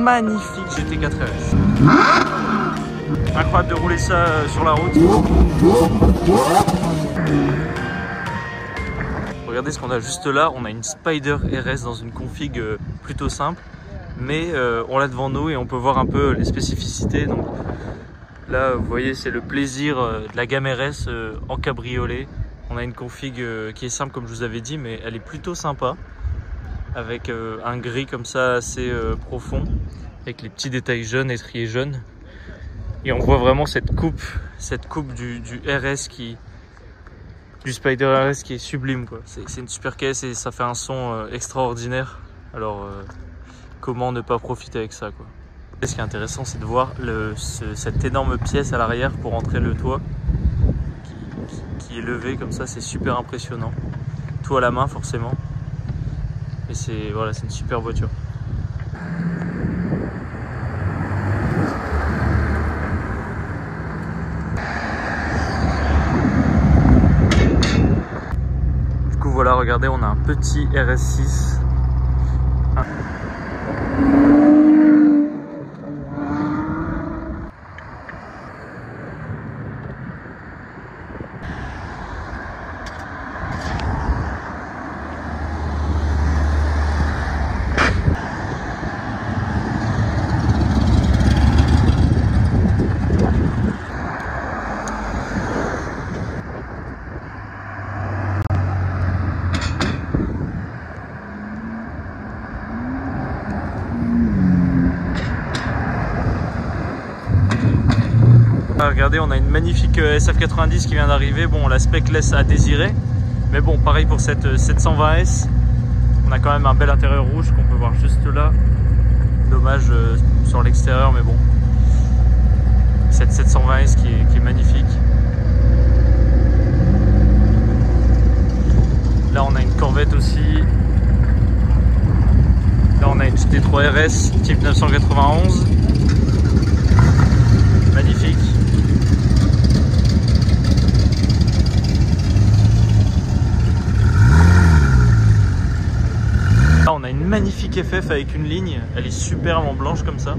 magnifique GT4 RS. Incroyable de rouler ça sur la route. Regardez ce qu'on a juste là, on a une Spider RS dans une config plutôt simple, mais on l'a devant nous et on peut voir un peu les spécificités. Donc là, vous voyez, c'est le plaisir de la gamme RS en cabriolet. On a une config qui est simple comme je vous avais dit, mais elle est plutôt sympa, avec un gris comme ça assez profond, avec les petits détails jaunes, étriers jaunes. Et on voit vraiment cette coupe du RS du Spider RS qui est sublime, quoi. C'est une super caisse et ça fait un son extraordinaire. Alors comment ne pas profiter avec ça, quoi. Et ce qui est intéressant, c'est de voir cette énorme pièce à l'arrière pour entrer le toit qui est levé comme ça. C'est super impressionnant. Tout à la main forcément. Et voilà, c'est une super voiture. Voilà, regardez, on a un petit RS6. Regardez, on a une magnifique SF90 qui vient d'arriver. Bon, la spec laisse à désirer, mais bon, pareil pour cette 720S. On a quand même un bel intérieur rouge qu'on peut voir juste là. Dommage sur l'extérieur, mais bon. Cette 720S qui est magnifique. Là, on a une Corvette aussi. Là, on a une GT3 RS type 991. Magnifique. Là, on a une magnifique FF avec une ligne. Elle est superbe en blanche comme ça.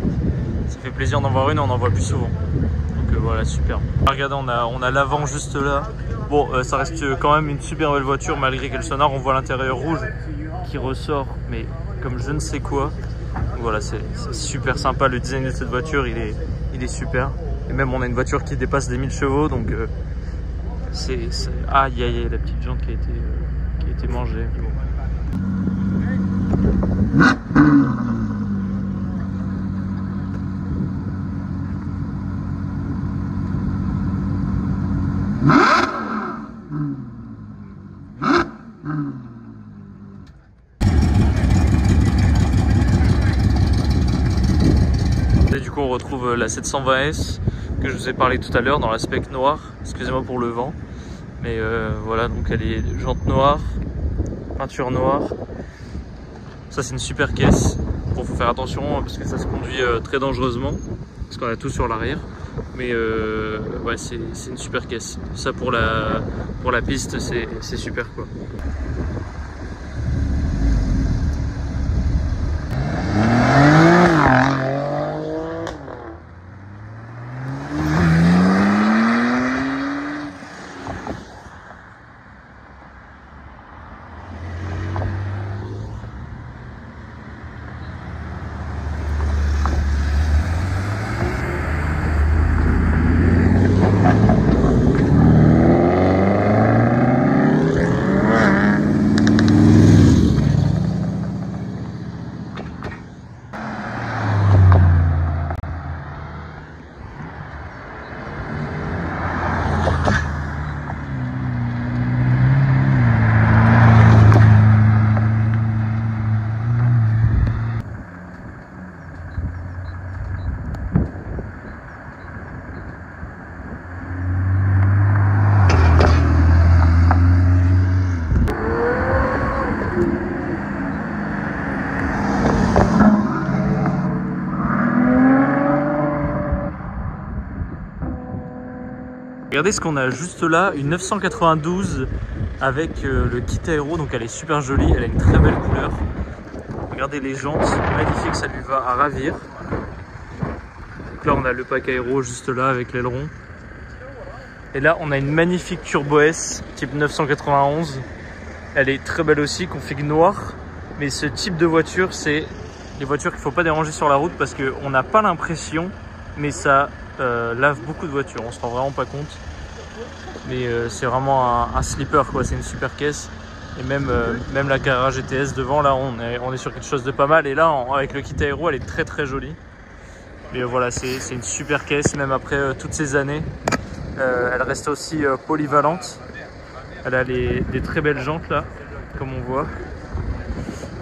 Ça fait plaisir d'en voir une, on en voit plus souvent. Donc voilà, super. Regardez, on a l'avant juste là. Bon, ça reste quand même une super belle voiture malgré qu'elle sonore. On voit l'intérieur rouge qui ressort, mais comme je ne sais quoi. Donc voilà, c'est super sympa. Le design de cette voiture, il est super. Et même on a une voiture qui dépasse les 1000 chevaux, donc aïe aïe aïe, la petite jante qui a été mangée. Et du coup on retrouve la 720S que je vous ai parlé tout à l'heure dans la spec noire. Excusez-moi pour le vent, mais voilà, donc elle est jante noire, peinture noire. Ça c'est une super caisse. Bon, faut faire attention parce que ça se conduit très dangereusement parce qu'on a tout sur l'arrière. Mais ouais, c'est une super caisse. Ça pour la piste, c'est super, quoi. Regardez ce qu'on a juste là, une 992 avec le kit aéro, donc elle est super jolie, elle a une très belle couleur. Regardez les jantes, magnifique, ça lui va à ravir. Donc là on a le pack aéro juste là avec l'aileron. Et là on a une magnifique Turbo S type 991. Elle est très belle aussi, config noire. Mais ce type de voiture, c'est les voitures qu'il ne faut pas déranger sur la route parce qu'on n'a pas l'impression, mais ça lave beaucoup de voitures. On se rend vraiment pas compte. Mais c'est vraiment un sleeper, quoi. C'est une super caisse. Et même la Carrera GTS devant, là, on est sur quelque chose de pas mal. Et là, avec le kit aéro, elle est très très jolie. Mais voilà, c'est une super caisse, même après toutes ces années. Elle reste aussi polyvalente. Elle a des très belles jantes, là, comme on voit.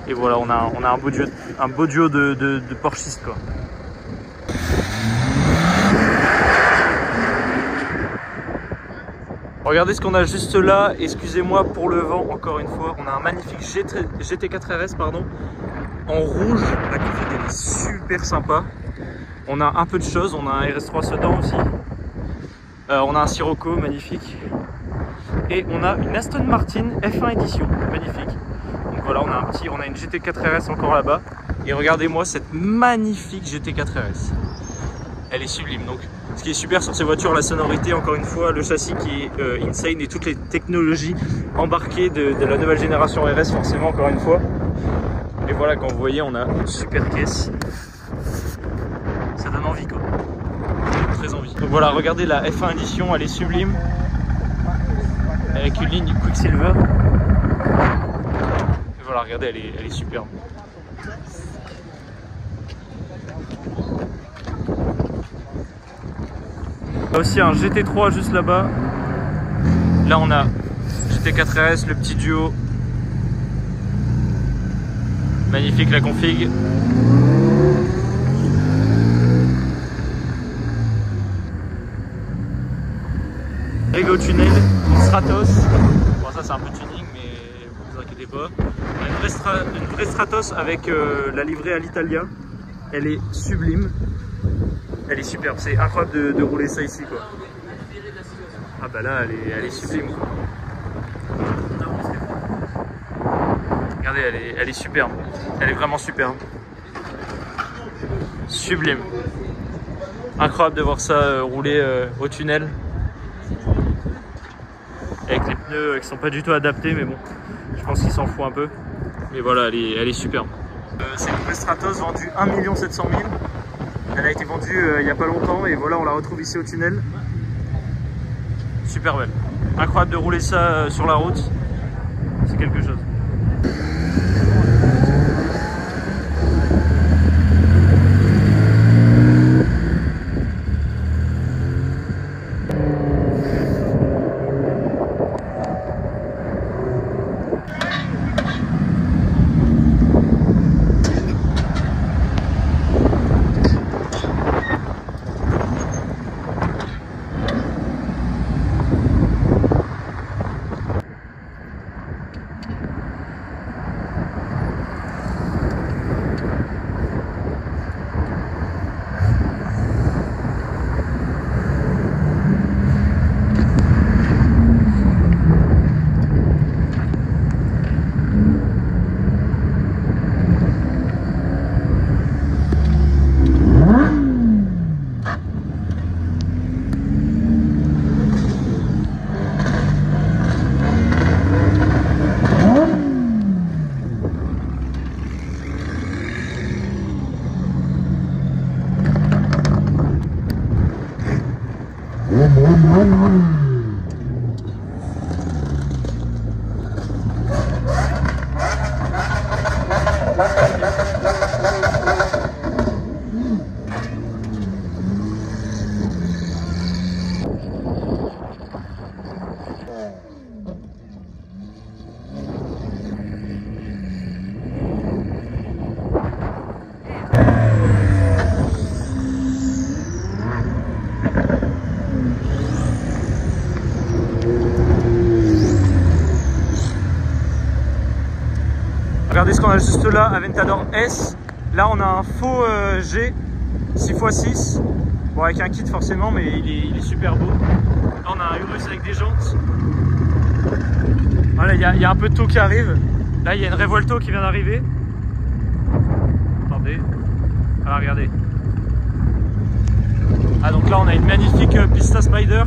Et voilà, on a un beau duo de Porschistes, quoi. Regardez ce qu'on a juste là, excusez-moi pour le vent, encore une fois. On a un magnifique GT4 RS, pardon, en rouge. La config elle est super sympa. On a un peu de choses, on a un RS3 Sedan aussi. On a un Sirocco, magnifique. Et on a une Aston Martin F1 édition, magnifique. Donc voilà, on a une GT4 RS encore là-bas. Et regardez-moi cette magnifique GT4 RS. Elle est sublime. Donc, ce qui est super sur ces voitures, la sonorité, encore une fois, le châssis qui est insane et toutes les technologies embarquées de la nouvelle génération RS, forcément, encore une fois. Et voilà, quand vous voyez, on a une super caisse. Ça donne envie, quoi. Très envie. Donc voilà, regardez la F1 édition, elle est sublime. Avec une ligne Quicksilver. Et voilà, regardez, elle est superbe. On a aussi un GT3 juste là-bas. Là, on a GT4 RS, le petit duo. Magnifique la config. Lego tunnel, une Stratos. Bon, ça c'est un peu tuning, mais vous inquiétez pas. On a une vraie Stratos avec la livrée à l'Italia. Elle est sublime. Elle est superbe. C'est incroyable de rouler ça ici, quoi. Ah bah là, elle est sublime, quoi. Regardez, elle est superbe. Elle est vraiment superbe. Sublime. Incroyable de voir ça rouler au tunnel. Avec les pneus qui sont pas du tout adaptés, mais bon, je pense qu'il s'en fout un peu. Mais voilà, elle est superbe. C'est une nouvelle Stratos vendue 1 700 000. Elle a été vendue il n'y a pas longtemps et voilà, on la retrouve ici au tunnel. Super belle. Incroyable de rouler ça sur la route. C'est quelque chose. Regardez ce qu'on a juste là, Aventador S. Là on a un faux G 6x6. Bon, avec un kit forcément, mais il est super beau. Là on a un Urus avec des jantes. Voilà, il y a un peu de taux qui arrive. Là il y a une Revuelto qui vient d'arriver. Ah, regardez. Ah, donc là on a une magnifique Pista Spider.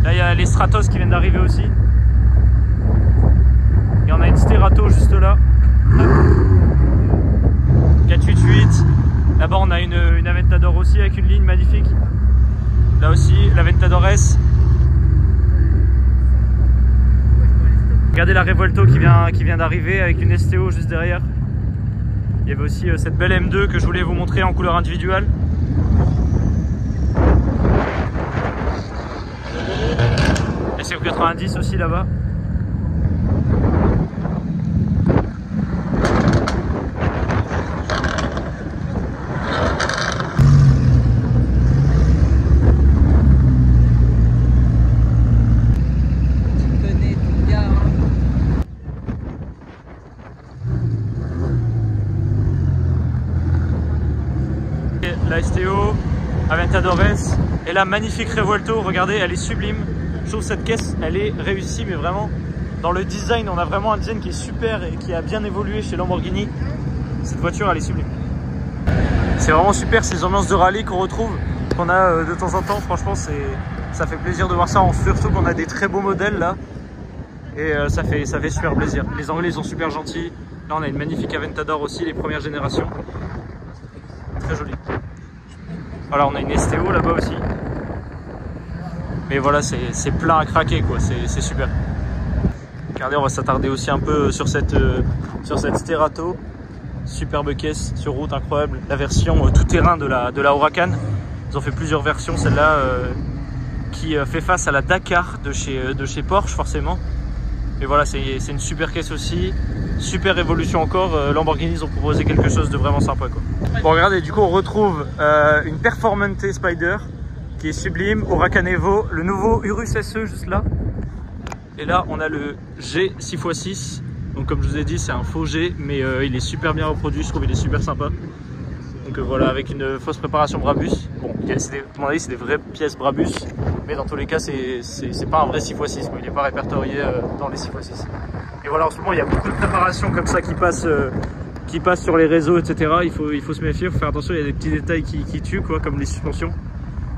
Là il y a les Stratos qui viennent d'arriver aussi. Et on a une Sterato juste là. 488. Là-bas on a une Aventador aussi avec une ligne magnifique. Là aussi l'Aventador S. Regardez la Revuelto qui vient d'arriver avec une STO juste derrière. Il y avait aussi cette belle M2 que je voulais vous montrer en couleur individuelle. SCO90 aussi là-bas. La STO, Aventador S et la magnifique Revuelto, regardez, elle est sublime. Je trouve cette caisse, elle est réussie, mais vraiment dans le design, on a vraiment un design qui est super et qui a bien évolué chez Lamborghini. Cette voiture, elle est sublime. C'est vraiment super ces ambiances de rallye qu'on retrouve, qu'on a de temps en temps. Franchement, ça fait plaisir de voir ça, surtout qu'on a des très beaux modèles là. Et ça fait super plaisir. Les Anglais, ils sont super gentils. Là, on a une magnifique Aventador aussi, les premières générations. Très jolie. Voilà, on a une STO là-bas aussi. Mais voilà, c'est plein à craquer, quoi. C'est super. Regardez, on va s'attarder aussi un peu sur cette Sterato. Superbe caisse sur route, incroyable. La version tout-terrain de la Huracan. Ils ont fait plusieurs versions. Celle-là qui fait face à la Dakar de chez Porsche, forcément. Et voilà, c'est une super caisse aussi. Super évolution encore. Lamborghini, ils ont proposé quelque chose de vraiment sympa, quoi. Bon, regardez, du coup, on retrouve une Performante Spider qui est sublime. Huracan Evo, le nouveau Urus SE juste là. Et là, on a le G 6x6. Donc, comme je vous ai dit, c'est un faux G, mais il est super bien reproduit. Je trouve qu'il est super sympa. Donc, voilà, avec une fausse préparation Brabus. Bon, à mon avis, c'est des vraies pièces Brabus. Mais dans tous les cas, c'est pas un vrai 6x6. Quoi. Il n'est pas répertorié dans les 6x6. Et voilà, en ce moment, il y a beaucoup de préparations comme ça qui passent sur les réseaux, etc. Il faut se méfier, il faut faire attention. Il y a des petits détails qui tuent, quoi, comme les suspensions.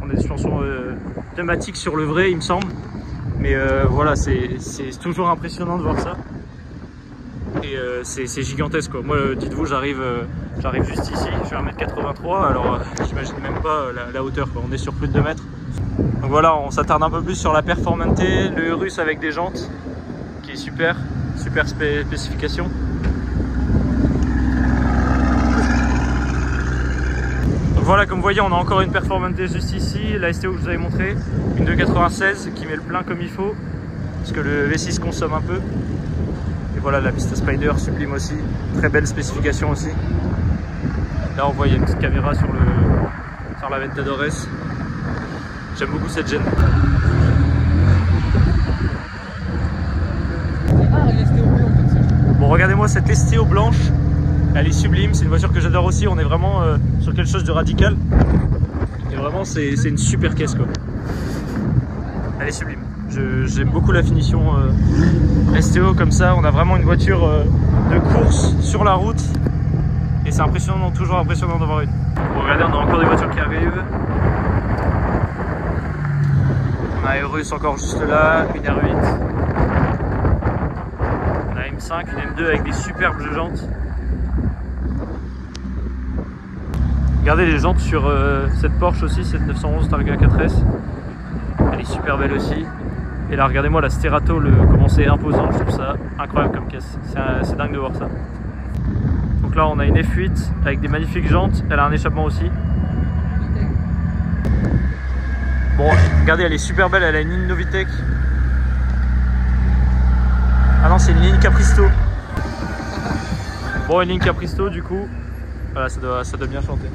On a des suspensions pneumatiques sur le vrai, il me semble. Mais voilà, c'est toujours impressionnant de voir ça. Et c'est gigantesque, quoi. Moi, dites-vous, j'arrive juste ici. Je suis à 1m83, alors j'imagine même pas la hauteur, quoi. On est sur plus de 2 mètres. Donc voilà, on s'attarde un peu plus sur la Performante, le Urus avec des jantes, qui est super spécification. Donc voilà, comme vous voyez, on a encore une Performante juste ici, la STO que je vous avais montré, une 296 qui met le plein comme il faut, parce que le V6 consomme un peu. Et voilà, la Pista Spider sublime aussi, très belle spécification aussi. Là, on voit, il y a une petite caméra sur la Aventador S. J'aime beaucoup cette gêne. Bon, regardez-moi cette STO blanche, elle est sublime, c'est une voiture que j'adore aussi, on est vraiment sur quelque chose de radical. Et vraiment, c'est une super caisse, quoi. Elle est sublime. J'aime beaucoup la finition STO comme ça, on a vraiment une voiture de course sur la route. Et c'est impressionnant, toujours impressionnant d'avoir une. Bon, regardez, on a encore des voitures qui arrivent. On a Urus encore juste là, une R8. On a M5, une M2 avec des superbes jantes. Regardez les jantes sur cette Porsche aussi, cette 911 Targa 4S. Elle est super belle aussi. Et là, regardez-moi la Sterato, comment c'est imposant, je trouve ça incroyable comme caisse. C'est dingue de voir ça. Donc là, on a une F8 avec des magnifiques jantes. Elle a un échappement aussi. Bon, regardez, elle est super belle, elle a une ligne Novitec. Ah non, c'est une ligne Capristo. Bon, une ligne Capristo, du coup, voilà, ça doit bien chanter.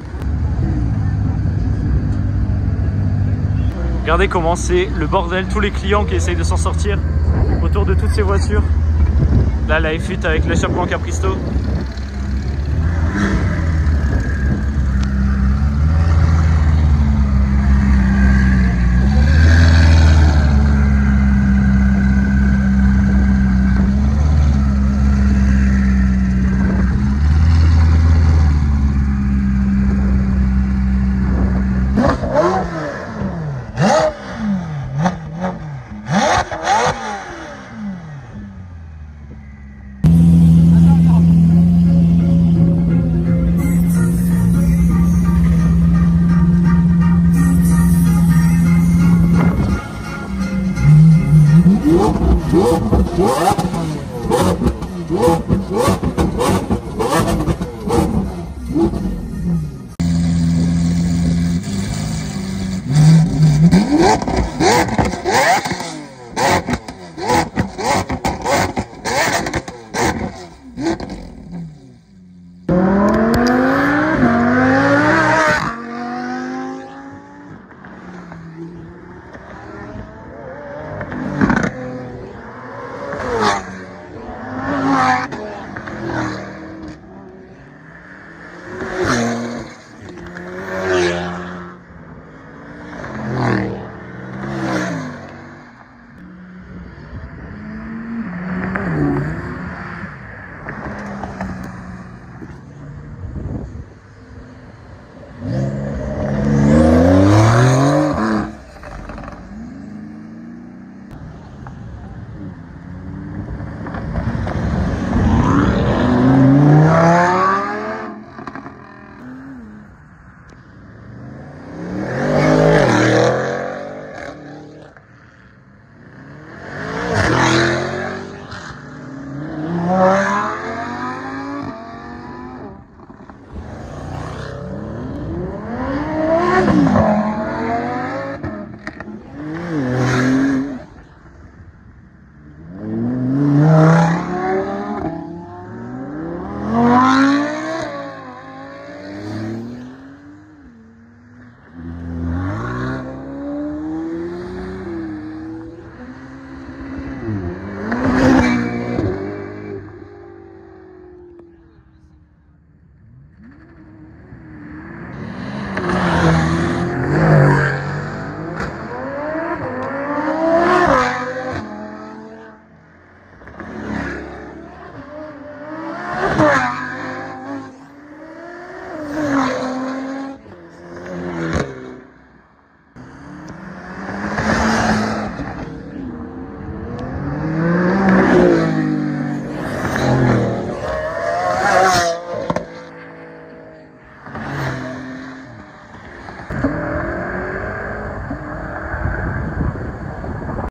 Regardez comment c'est le bordel, tous les clients qui essayent de s'en sortir autour de toutes ces voitures. Là, la F8 avec l'échappement Capristo. Salut.